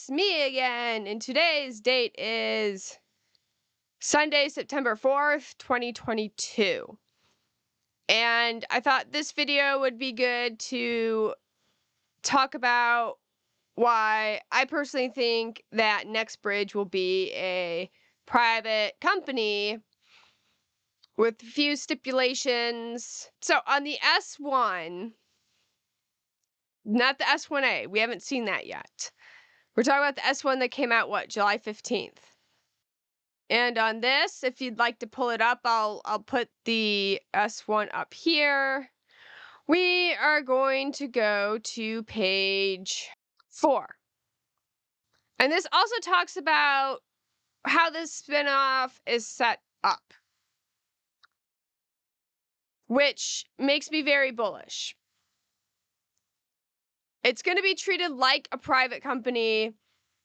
it's me again, and today's date is Sunday, September 4th, 2022. And I thought this video would be good to talk about why I personally think that Nextbridge will be a private company with a few stipulations. So on the S1, not the S1A, we haven't seen that yet. We're talking about the S1 that came out, July 15th. And on this, if you'd like to pull it up, I'll put the S1 up here. We are going to go to page 4. And this also talks about how this spinoff is set up, which makes me very bullish. It's going to be treated like a private company.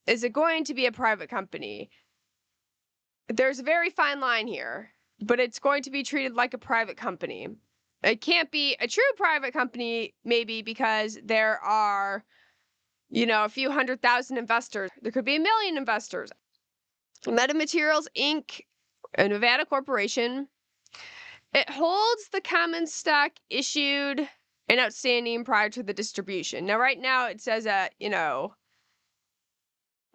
Is it going to be a private company? There's a very fine line here, but it's going to be treated like a private company. It can't be a true private company, maybe, because there are, a few 100,000 investors. There could be 1 million investors. Metamaterials Inc., a Nevada corporation, it holds the common stock issued and outstanding prior to the distribution. Now, right now, it says that,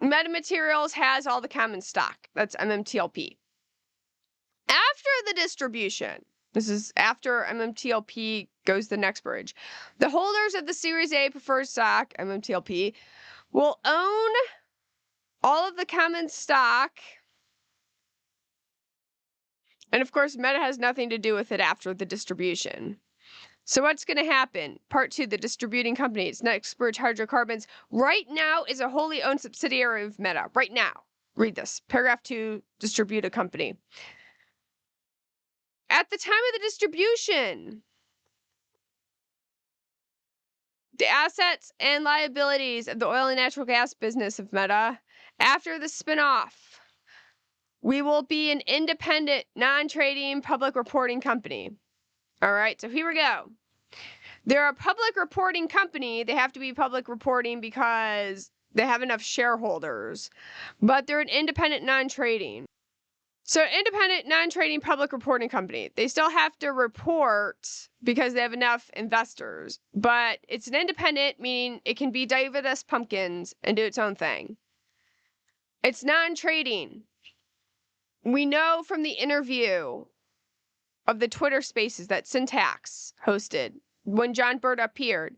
Metamaterials has all the common stock. That's MMTLP. After the distribution, this is after MMTLP goes the Nextbridge, the holders of the Series A preferred stock, MMTLP, will own all of the common stock. And of course, Meta has nothing to do with it after the distribution. So what's going to happen? Part 2, the distributing company. It's Nextbridge Hydrocarbons. Right now is a wholly owned subsidiary of Meta. Right now. Read this. Paragraph 2, distribute a company. At the time of the distribution, the assets and liabilities of the oil and natural gas business of Meta, after the spinoff, we will be an independent, non-trading public reporting company. All right, so here we go. They're a public reporting company. They have to be public reporting because they have enough shareholders, but they're an independent, non-trading. So independent, non-trading public reporting company. They still have to report because they have enough investors, but it's an independent, meaning it can be David S. Pumpkins and do its own thing. It's non-trading. We know from the interview of the Twitter Spaces that Syntax hosted when John Bird appeared.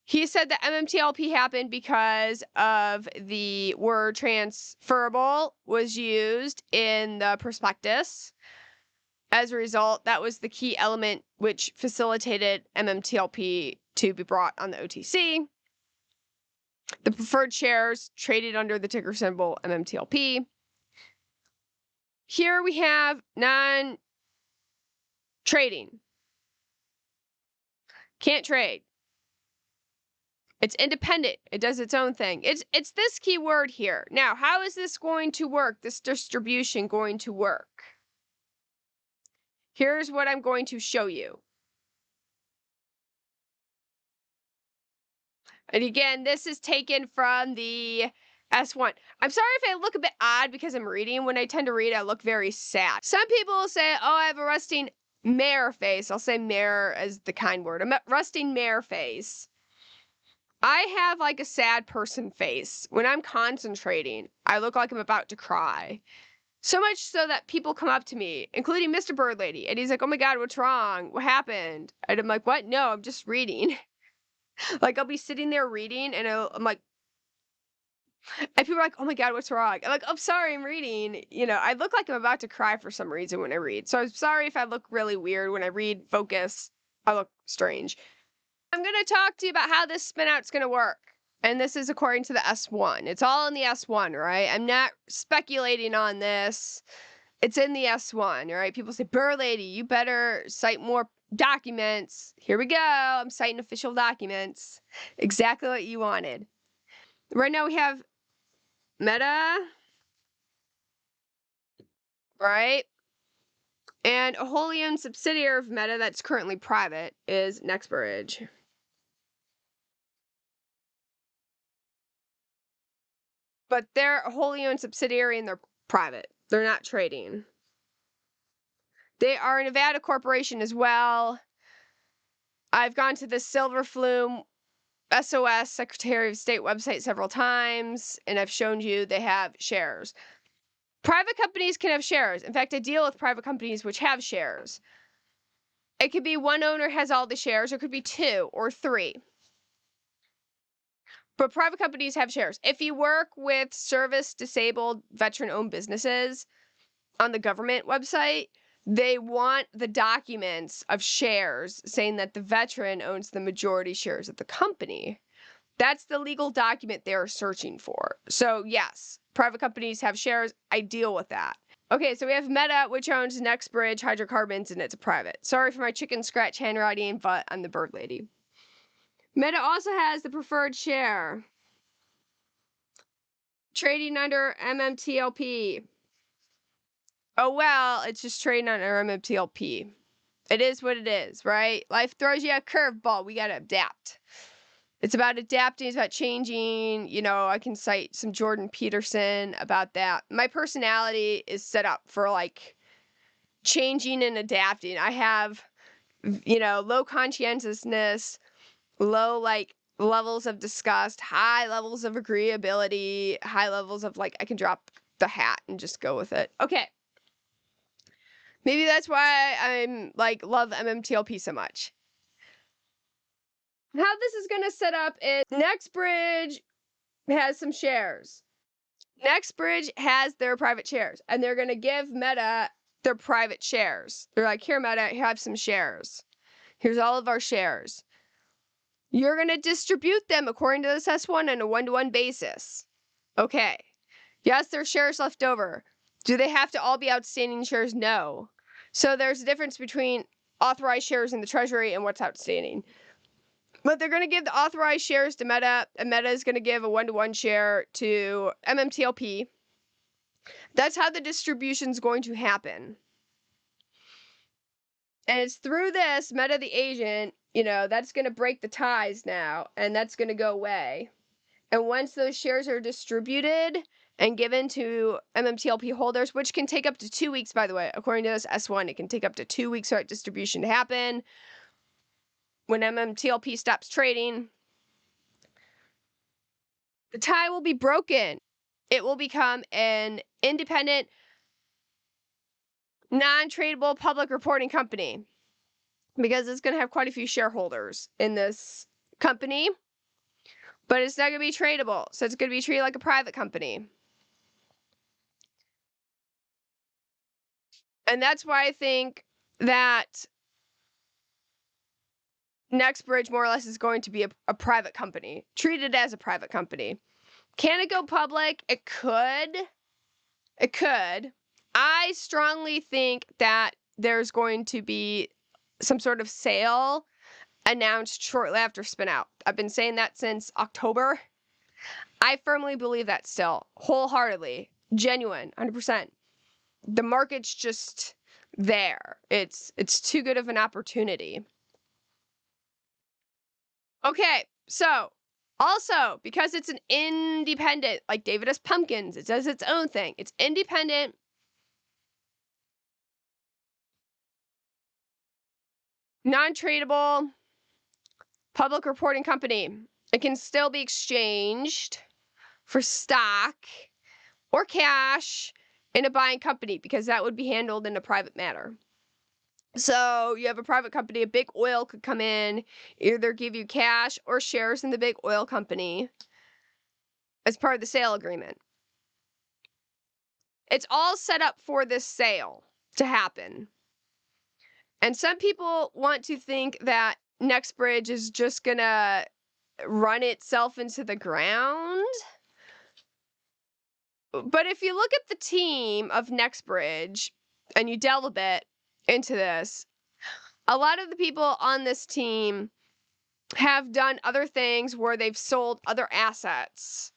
He said that MMTLP happened because of the word transferable was used in the prospectus. As a result, that was the key element which facilitated MMTLP to be brought on the OTC. The preferred shares traded under the ticker symbol MMTLP. Here we have non-trading. Can't trade. It's independent. It does its own thing. It's this key word here. Now, how is this going to work? This distribution going to work? Here's what I'm going to show you. And again, this is taken from the S1. I'm sorry if I look a bit odd because I'm reading. When I tend to read, I look very sad. Some people will say, oh, I have a resting mare face. I'll say mare as the kind word. A resting mare face. I have like a sad person face. When I'm concentrating, I look like I'm about to cry. So much so that people come up to me, including Mr. Bird Lady, and he's like, oh my God, what's wrong? What happened? And I'm like, what? No, I'm just reading. Like, I'll be sitting there reading, and I'm like, and people are like, oh my God, what's wrong? I'm like, oh, sorry, I'm reading. I look like I'm about to cry for some reason when I read. So I'm sorry if I look really weird when I read, focus. I look strange. I'm going to talk to you about how this spinout's going to work. And this is according to the S1. It's all in the S1, right? I'm not speculating on this. It's in the S1, right? People say, Bird Lady, you better cite more documents. Here we go. I'm citing official documents. Exactly what you wanted. Right now we have Meta, right? And a wholly owned subsidiary of Meta that's currently private is Nextbridge. But they're a wholly owned subsidiary and they're private. They're not trading. They are a Nevada corporation as well. I've gone to the Silver Flume SOS Secretary of State website several times, and I've shown you they have shares. Private companies can have shares. In fact, I deal with private companies which have shares. It could be one owner has all the shares, or it could be 2 or 3. But private companies have shares. If you work with service-disabled, veteran-owned businesses on the government website, they want the documents of shares saying that the veteran owns the majority shares of the company. That's the legal document they're searching for. So yes, private companies have shares. I deal with that. Okay, so we have Meta, which owns Nextbridge Hydrocarbons, and it's a private. Sorry for my chicken scratch handwriting, but I'm the bird lady. Meta also has the preferred share, trading under MMTLP. Oh, well, it's just trading under MMTLP. It is what it is, right? Life throws you a curveball. We got to adapt. It's about adapting. It's about changing. You know, I can cite some Jordan Peterson about that. My personality is set up for like changing and adapting. I have, you know, low conscientiousness, low like levels of disgust, high levels of agreeability, high levels of like I can drop the hat and just go with it. Okay. Maybe that's why I'm like love MMTLP so much. How this is going to set up is Nextbridge has some shares. Nextbridge has their private shares, and they're going to give Meta their private shares. They're like, here, Meta, you have some shares. Here's all of our shares. You're going to distribute them according to this S1 on a 1-to-1 basis. Okay. Yes, there's shares left over. Do they have to all be outstanding shares? No. So there's a difference between authorized shares in the Treasury and what's outstanding. But they're going to give the authorized shares to Meta, and Meta is going to give a 1-to-1 share to MMTLP. That's how the distribution is going to happen. And it's through this, Meta the agent, you know, that's going to break the ties now, and that's going to go away. And once those shares are distributed and given to MMTLP holders, which can take up to 2 weeks, by the way, according to this S1, it can take up to 2 weeks for that distribution to happen. When MMTLP stops trading, the tie will be broken. It will become an independent, non-tradable public reporting company because it's going to have quite a few shareholders in this company, but it's not going to be tradable. So it's going to be treated like a private company. And that's why I think that Nextbridge more or less is going to be a private company, treated as a private company. Can it go public? It could. It could. I strongly think that there's going to be some sort of sale announced shortly after spinout. I've been saying that since October. I firmly believe that still, wholeheartedly, genuine, 100%. The market's just there. It's too good of an opportunity. Okay, so also because it's an independent, like David S. Pumpkins, it does its own thing. It's independent. Non-tradable public reporting company. It can still be exchanged for stock or cash in a buying company because that would be handled in a private manner. So you have a private company, a big oil could come in, either give you cash or shares in the big oil company as part of the sale agreement. It's all set up for this sale to happen. And some people want to think that Nextbridge is just going to run itself into the ground. But if you look at the team of Nextbridge and you delve a bit into this, a lot of the people on this team have done other things where they've sold other assets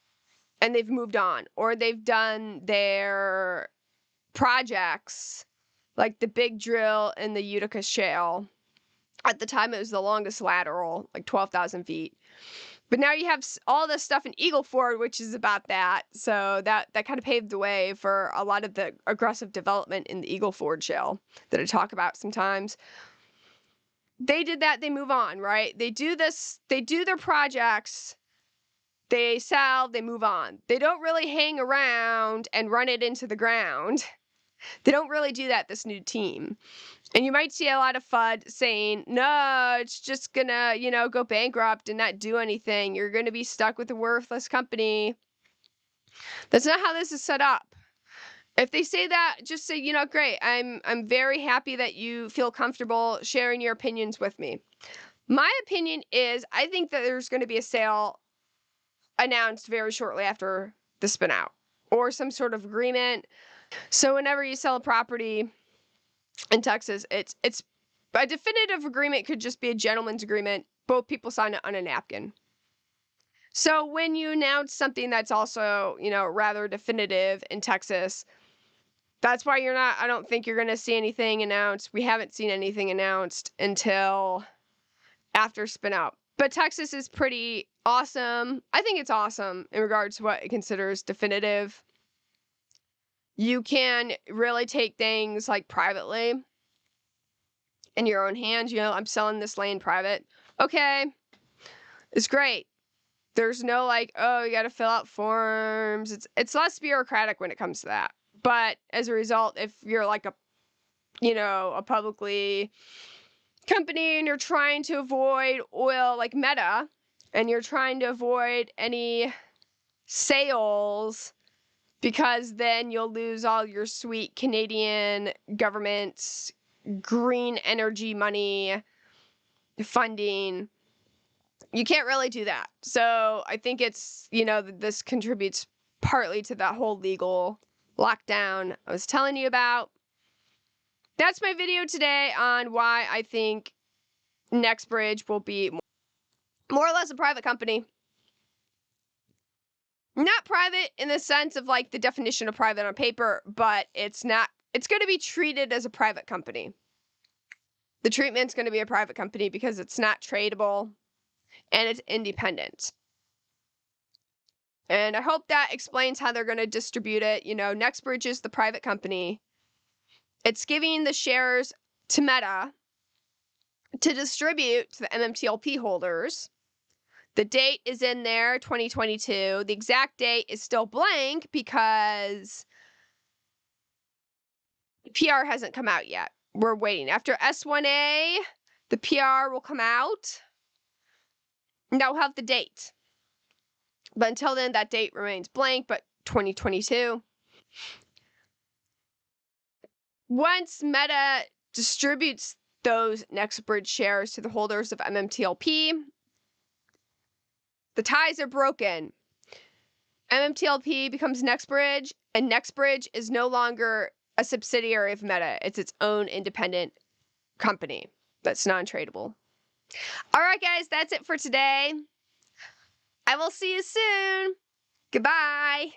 and they've moved on, or they've done their projects like the big drill in the Utica Shale. At the time, it was the longest lateral, like 12,000 feet. But now you have all this stuff in Eagle Ford, which is about that. So that kind of paved the way for a lot of the aggressive development in the Eagle Ford shale that I talk about sometimes. They did that, they move on, right? They do this, they do their projects, they sell, they move on. They don't really hang around and run it into the ground. They don't really do that, this new team. And you might see a lot of FUD saying, no, it's just gonna, go bankrupt and not do anything. You're gonna be stuck with a worthless company. That's not how this is set up. If they say that, just say, great. I'm very happy that you feel comfortable sharing your opinions with me. My opinion is I think that there's going to be a sale announced very shortly after the spin out or some sort of agreement. So whenever you sell a property in Texas, it's a definitive agreement could just be a gentleman's agreement. Both people sign it on a napkin. So when you announce something that's also, rather definitive in Texas, that's why I don't think you're going to see anything announced. We haven't seen anything announced until after spin out. But Texas is pretty awesome. I think it's awesome in regards to what it considers definitive. You can really take things like privately in your own hands. I'm selling this land private. Okay, it's great. There's no like, oh, you got to fill out forms. It's less bureaucratic when it comes to that. But as a result, if you're like a publicly company and you're trying to avoid oil like Meta, and you're trying to avoid any sales because then you'll lose all your sweet Canadian government green energy money funding. You can't really do that. So I think it's, this contributes partly to that whole legal lockdown I was telling you about. That's my video today on why I think Nextbridge will be more or less a private company. Not private in the sense of like the definition of private on paper, but it's going to be treated as a private company. The treatment's going to be a private company because it's not tradable and it's independent. And I hope that explains how they're going to distribute it. Nextbridge is the private company. It's giving the shares to Meta to distribute to the MMTLP holders. The date is in there, 2022. The exact date is still blank because the PR hasn't come out yet. We're waiting. After S1A, the PR will come out. And that will have the date. But until then, that date remains blank, but 2022. Once Meta distributes those Nextbridge shares to the holders of MMTLP, the ties are broken. MMTLP becomes Nextbridge, and Nextbridge is no longer a subsidiary of Meta. It's its own independent company that's non-tradable. All right, guys, that's it for today. I will see you soon. Goodbye.